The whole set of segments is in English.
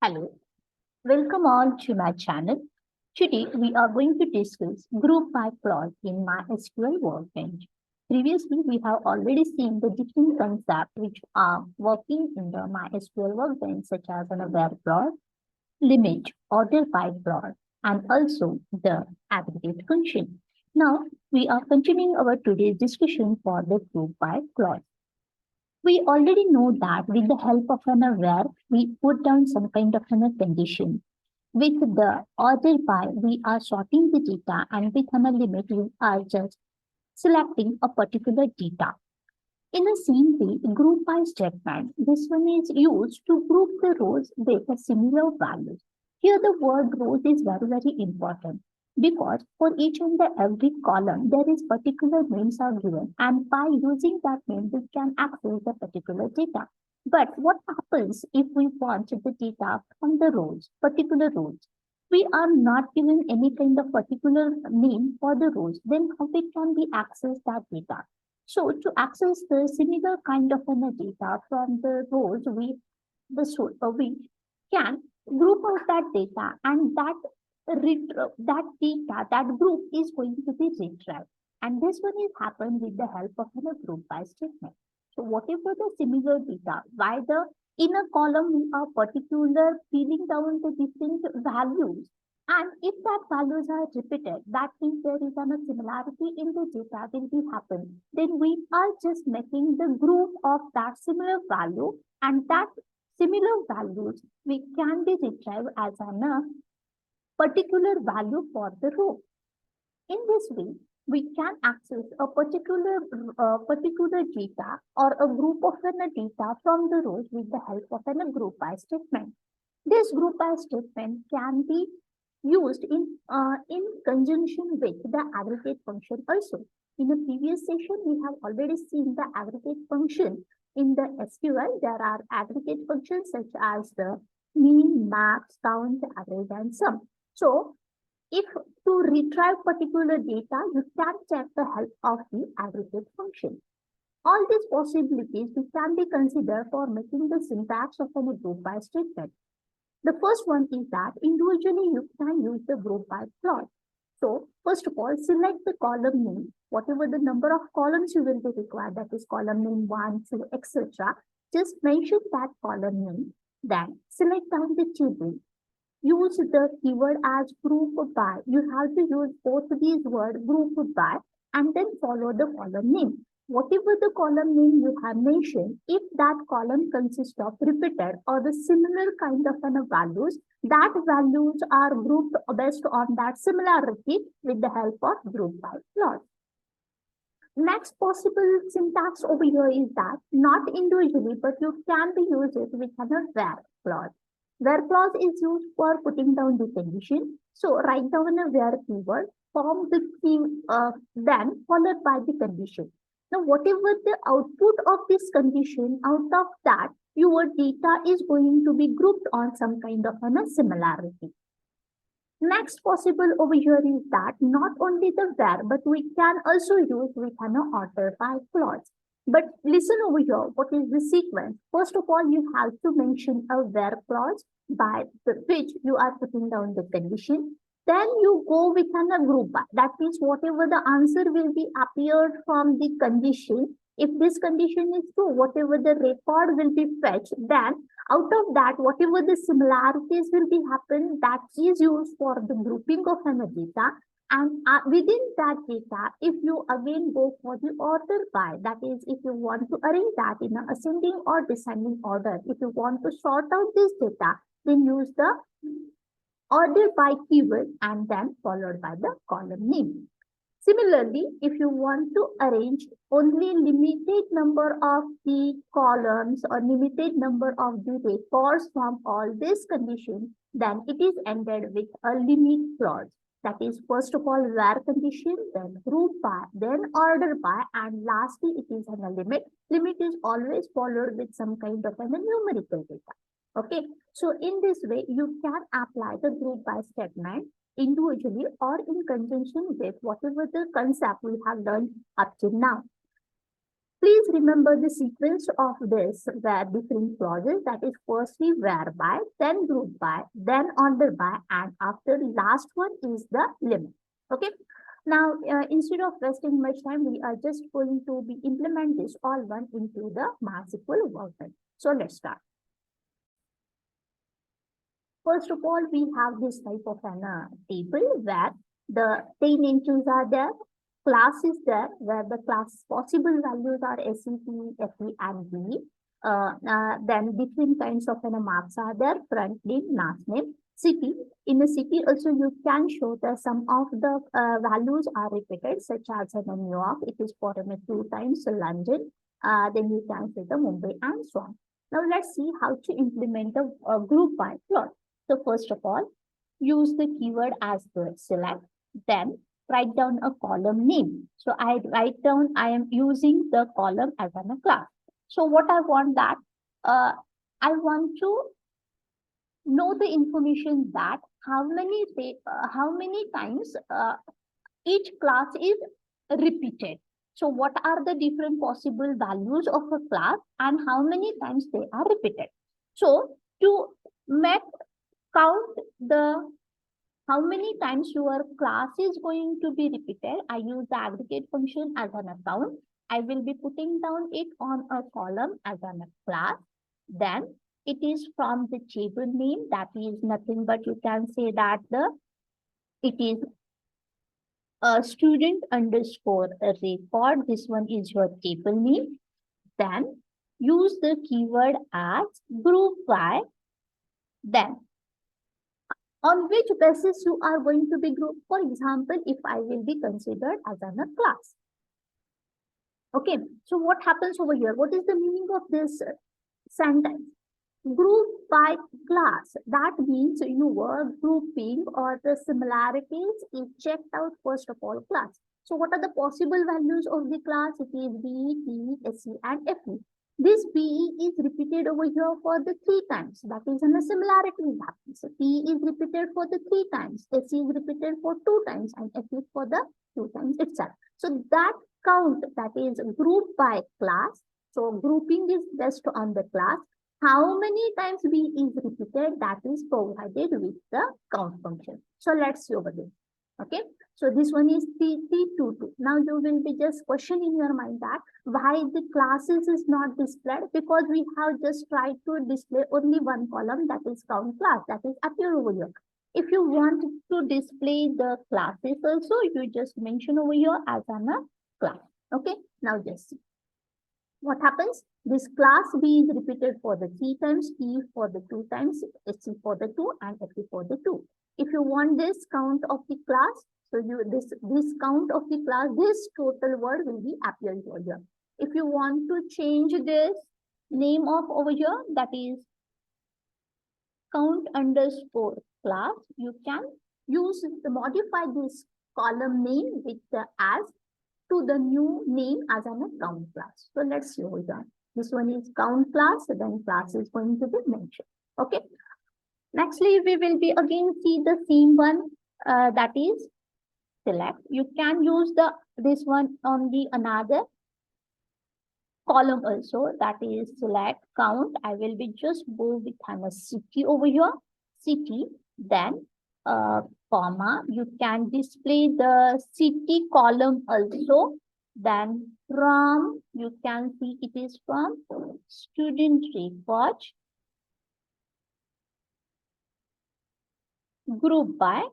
Hello, welcome all to my channel. Today we are going to discuss group by clause in MySQL Workbench. Previously, we have already seen the different concepts which are working in the MySQL Workbench, such as an where clause, limit, order by clause, and also the aggregate function. Now, we are continuing our today's discussion for the group by clause. We already know that with the help of an where, we put down some kind of a condition. With the order by, we are sorting the data, and with a limit, we are just selecting a particular data. In the same way, group by statement, this one is used to group the rows with a similar values. Here the word rows is very important because for each and every column there is particular names are given, and by using that name we can access the particular data. But what happens if we want the data from the rows, particular rows? We are not given any kind of particular name for the rows, then how we can we access that data? So to access the similar kind of data from the rows, we can group out that data, and that data, that group is going to be retrieved. And this one is happened with the help of a group by statement. So whatever the similar data, why the in a column we are particular filling down the different values, and if that values are repeated, that means there is a similarity in the data will be happen. Then we are just making the group of that similar value, and that similar values we can be retrieved as a particular value for the row. In this way, we can access a particular data or a group of data from the rows with the help of a group by statement. This group by statement can be used in conjunction with the aggregate function also. In the previous session, we have already seen the aggregate function. In the SQL, there are aggregate functions such as the mean, max, count, average, and sum. So, if to retrieve particular data, you can check the help of the aggregate function. All these possibilities can be considered for making the syntax of a group by statement. The first one is that individually you can use the group by clause. So first of all, select the column name, whatever the number of columns you will be required, that is column name 1, 2, etc. Just mention that column name. Then select down the table. Use the keyword as group by. You have to use both these words, group by, and then follow the column name. Whatever the column name you have mentioned, if that column consists of repeated or the similar kind of values, that values are grouped based on that similarity with the help of group by clause. Next possible syntax over here is that not individually, but you can be used it with a where clause. Where clause is used for putting down the condition. So write down a where keyword, form the key, then followed by the condition. Now, whatever the output of this condition, out of that, your data is going to be grouped on some kind of a similarity. Next possible over here is that not only the where, but we can also use with an order by clause. But listen over here, what is the sequence? First of all, you have to mention a where clause by which you are putting down the condition. Then you go with a group by. That means whatever the answer will be appeared from the condition, if this condition is true, whatever the record will be fetched, then out of that, whatever the similarities will be happen, that is used for the grouping of an data. And within that data, if you again go for the order by, that is, if you want to arrange that in an ascending or descending order, if you want to sort out this data, then use the order by keyword and then followed by the column name. Similarly, if you want to arrange only limited number of the columns or limited number of the records from all these conditions, then it is ended with a limit clause. That is, first of all, where condition, then group by, then order by, and lastly, it is a limit. Limit is always followed with some kind of a numerical data. Okay, so in this way, you can apply the group by statement individually or in conjunction with whatever the concept we have learned up to now. Please remember the sequence of this where different clauses, that is firstly whereby, then group by, then order by, and after last one is the limit. Okay. Now, instead of wasting much time, we are just going to be implement this all one into the MySQL Workbench. So let's start. First of all, we have this type of an table where the 10 entries are there. Class is there where the class possible values are SET, FE, and B. Then different kinds of marks are there, front name, last name, city. In a city also you can show that some of the values are repeated, such as in New York, it is for 2 times, London, then you can say the Mumbai and so on. Now let's see how to implement a group by plot. So first of all, use the keyword as the select, then write down a column name. So I write down, I am using the column as a class. So what I want that, I want to know the information that how many times each class is repeated. So what are the different possible values of a class and how many times they are repeated. So to make count the how many times your class is going to be repeated, I use the aggregate function as an account. I will be putting down it on a column as a class. Then it is from the table name, that is nothing but you can say that it is a student underscore a record. This one is your table name. Then use the keyword as group by. Then on which basis you are going to be grouped. For example, if I will be considered as a class. Okay, so what happens over here? What is the meaning of this sentence? Group by class. That means your grouping or the similarities is checked out first of all class. So what are the possible values of the class? It is B, T, SE, and FE. This BE is repeated over here for the 3 times. That is in a similarity happens. So P is repeated for the 3 times. SE is repeated for 2 times and FE for the 2 times itself. So that count, that is group by class. So grouping is based on the class. How many times B is repeated, that is provided with the count function. So let's see over here. Okay. So this one is 3322. Now you will be just question in your mind that why the classes is not displayed, because we have just tried to display only one column, that is count class, that is appear over here. If you want to display the classes also, you just mention over here as a class. Okay. Now just see what happens. This class B is repeated for the 3 times, P for the 2 times, SC for the 2, and FE for the 2. If you want this count of the class, so this count of the class, this total word will be appearing over here. If you want to change this name of over here, that is count underscore class, you can use the modify this column name with the as to the new name as an count class. So let's see over here. This one is count class, then class is going to be mentioned. Okay. Nextly, we will be again see the same one, that is select. You can use this one on the another column also, that is select count. I will be just go with a city over here, city, then comma. You can display the city column also. Then from, you can see it is from student record, group by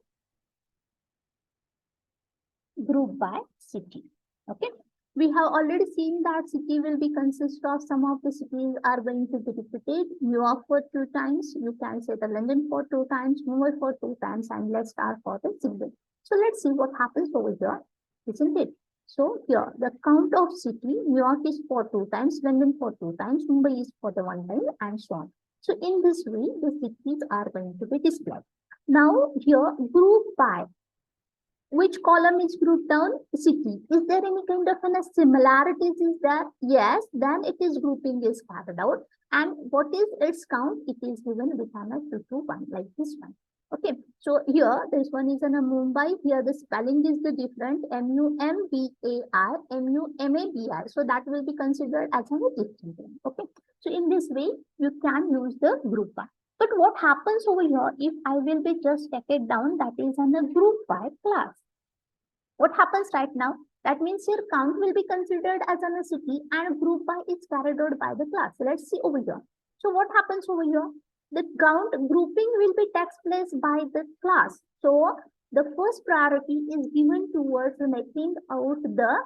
city. Okay. We have already seen that city will be consist of some of the cities are going to be repeated. New York for 2 times. You can say the London for 2 times, Mumbai for 2 times, and let's start for the single. So let's see what happens over here, isn't it? So here the count of city, New York is for 2 times, London for 2 times, Mumbai is for the 1 time, and so on. So in this way, the cities are going to be displayed. Now here group by. Which column is grouped down? City. Is there any kind of similarities is there? Yes, then it is grouping is carried out. And what is its count? It is given with an 2 to 1 like this one. Okay, so here this one is in a Mumbai. Here the spelling is the different Mumbai, MumabI. So that will be considered as a different thing. Okay, so in this way you can use the group by. But what happens over here if I will be just take it down, that is on a group by class. What happens right now? That means your count will be considered as a city and group by is carried out by the class. So let's see over here. So what happens over here? The count grouping will be takes place by the class. So the first priority is given towards making out the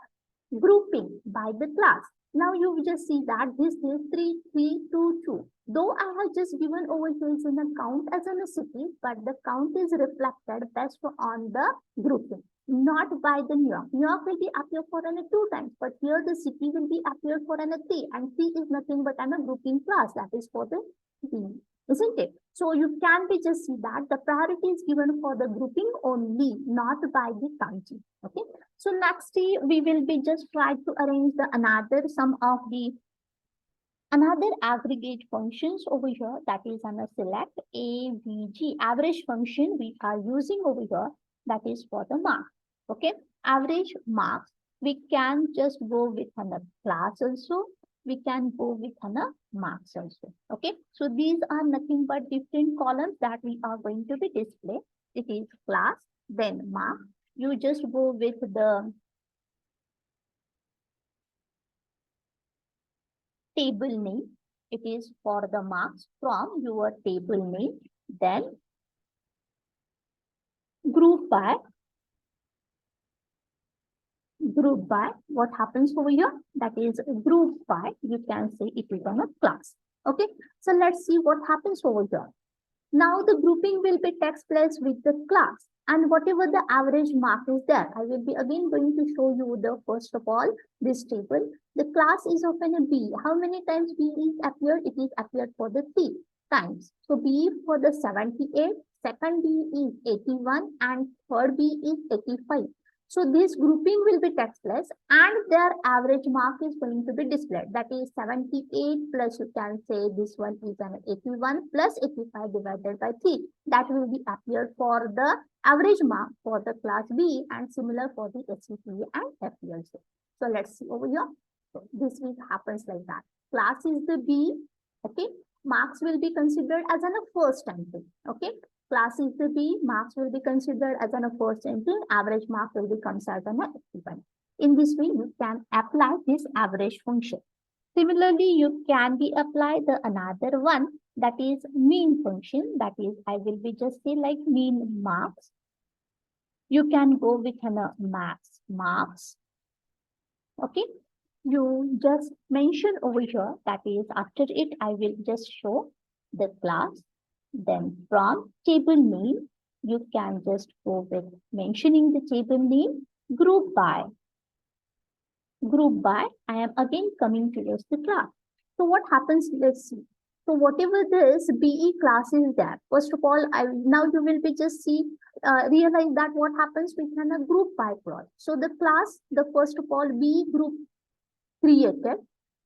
grouping by the class. Now you just see that this is 3, 3, 2, 2. Though I have just given over here is in a count as in a city, but the count is reflected best on the grouping, not by the New York. New York will be appear for an 2 times, but here the city will be appear for an 3, and 3 is nothing but an a grouping class, that is for the B, isn't it? So you can be just see that the priority is given for the grouping only, not by the counting. Okay. So next we will be just try to arrange the some of the another aggregate functions over here, that is on a select AVG average function we are using over here, that is for the mark. Okay, average marks we can just go with another class also, we can go with another marks also. Okay, so these are nothing but different columns that we are going to be display. It is class, then mark. You just go with the table name. It is for the marks from your table name. Then group by. What happens over here? That is group by. You can say it is on a class. Okay. So let's see what happens over here. Now the grouping will be takes place with the class, and whatever the average mark is there, I will be again going to show you the first of all this table. The class is of a B. How many times B is appeared? It is appeared for the 3 times. So B for the 78, second B is 81, and third B is 85. So this grouping will be text place and their average mark is going to be displayed. That is 78 plus you can say this one is an 81 plus 85 divided by 3. That will be appeared for the average mark for the class B and similar for the SCPA and FE also. So let's see over here. So this will happens like that. Class is the B. Okay. Marks will be considered as an first entry. Okay. Class is the B, marks will be considered as an first entry, average mark will be considered as an even. In this way, you can apply this average function. Similarly, you can be apply the another one, that is mean function. That is, I will be just say like mean marks. You can go with an max marks. Okay. You just mention over here, that is after it, I will just show the class. Then from table name, you can just go with mentioning the table name, group by. Group by, I am again coming towards the class. So what happens, let's see. So whatever this BE class is there, first of all, now you will be just see, realize that what happens with a group by clause. So the class, the first of all, B group created.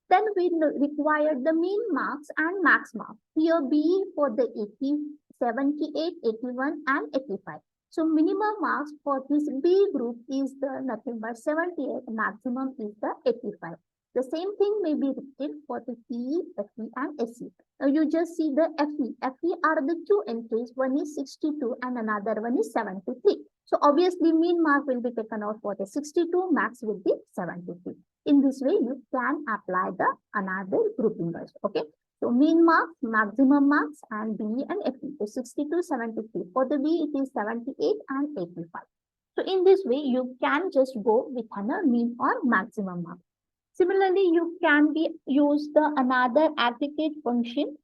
Then we require the mean marks and max marks. Here B for the 80, 78, 81 and 85. So minimum marks for this B group is the nothing but 78, maximum is the 85. The same thing may be written for the PE, FE and SE. Now you just see the FE. FE are the two entries, one is 62 and another one is 73. So obviously mean mark will be taken out for the 62, max will be 73. In this way, you can apply the another grouping also. Okay. So mean marks, maximum marks, and B and FE. So 62, 73. For the B, it is 78 and 85. So in this way, you can just go with a mean or maximum mark. Similarly, you can be use the another aggregate function.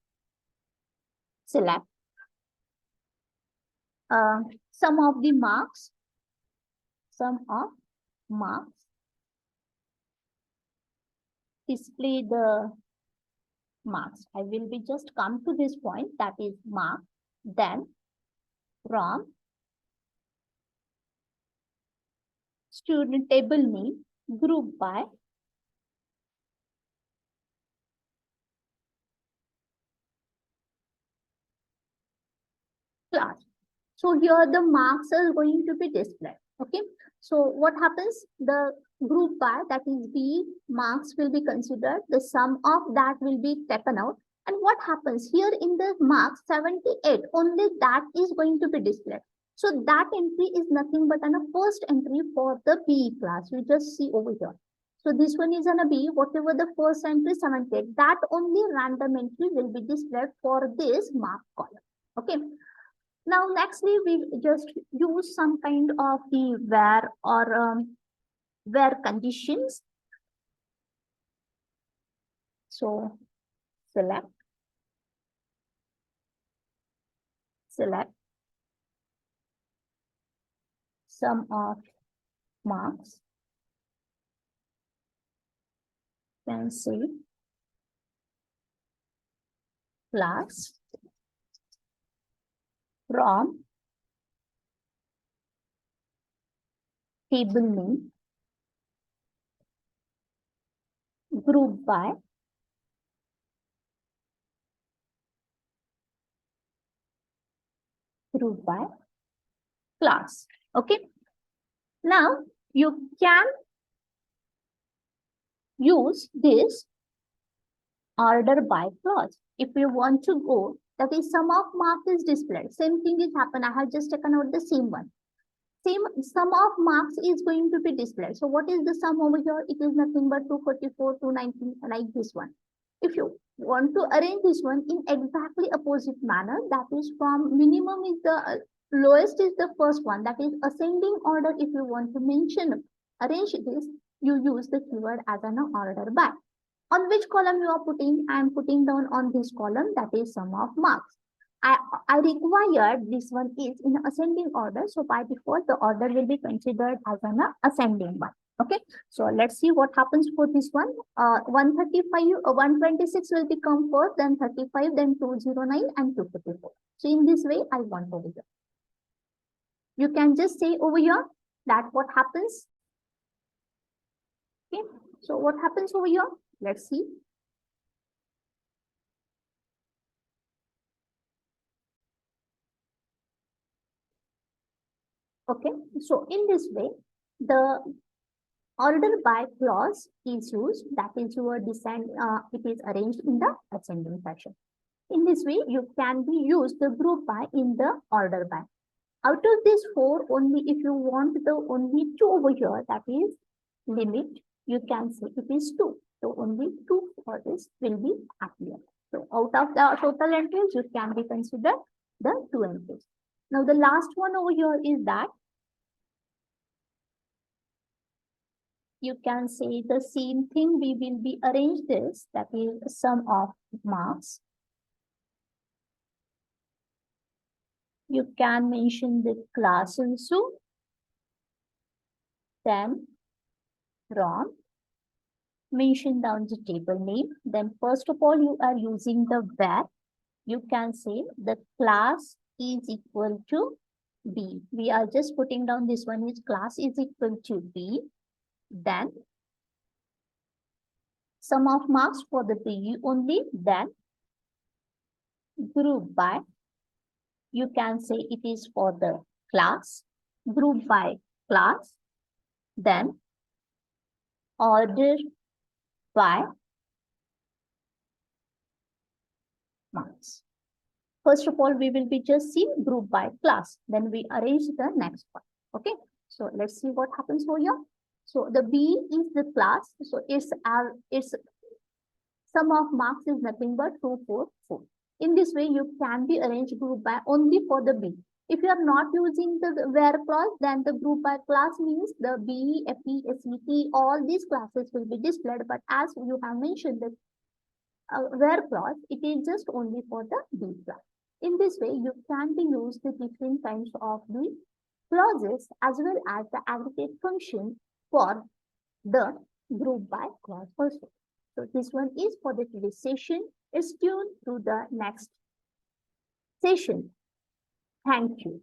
Select sum of the marks. Sum of marks. Display the marks. I will be just come to this point, that is mark. Then from student table name, group by class. So here the marks are going to be displayed. Okay. So what happens? The group by, that is B, marks will be considered. The sum of that will be taken out. And what happens here in the marks 78, only that is going to be displayed. So that entry is nothing but a first entry for the B class. You just see over here. So this one is on a B, whatever the first entry 78, that only random entry will be displayed for this mark column. Okay. Now, nextly, we just use some kind of the where or where conditions. So select sum of marks. Then say class from table name group by class. Okay. Now you can use this order by clause. If you want to go, that is sum of marks is displayed. Same thing is happen. I have just taken out the same one. Same sum of marks is going to be displayed. So what is the sum over here? It is nothing but 244, 219, like this one. If you want to arrange this one in exactly opposite manner, that is from minimum is the lowest is the first one, that is ascending order. If you want to mention, arrange this, you use the keyword as an order by. On which column you are putting? I am putting down on this column, that is sum of marks. I required this one is in ascending order. So by default, the order will be considered as an ascending one. Okay. So let's see what happens for this one. 135, 126 will become first, then 35, then 209 and 254. So in this way, I want over here. You can just say over here that what happens. Okay. So what happens over here? Let's see. Okay, so in this way, the order by clause is used, that is your descent, it is arranged in the ascending fashion. In this way, you can be used the group by in the order by. Out of these four, only if you want the only two over here, that is limit, you can say it is two. So only two for this will be appear. So out of the total entries, you can be considered the two entries. Now the last one over here is that you can say the same thing. We will be arrange this, that is sum of marks. You can mention the class also. Then from mention down the table name. Then first of all, you are using the where. You can say the class is equal to B. We are just putting down this one is class is equal to B. Then sum of marks for the B only. Then group by, you can say it is for the class, group by class, then order by marks. First of all, we will be just see group by class, then we arrange the next one. Okay, so let's see what happens over here. So the B is the class, so its sum of marks is nothing but 244. In this way, you can be arranged group by only for the B. If you are not using the where clause, then the group by class means the B, FE, SET, all these classes will be displayed. But as you have mentioned the where clause, it is just only for the B class. In this way, you can be used the different kinds of the clauses as well as the aggregate function for the group by clause also. So this one is for the today's session. Stay tuned to the next session. Thank you.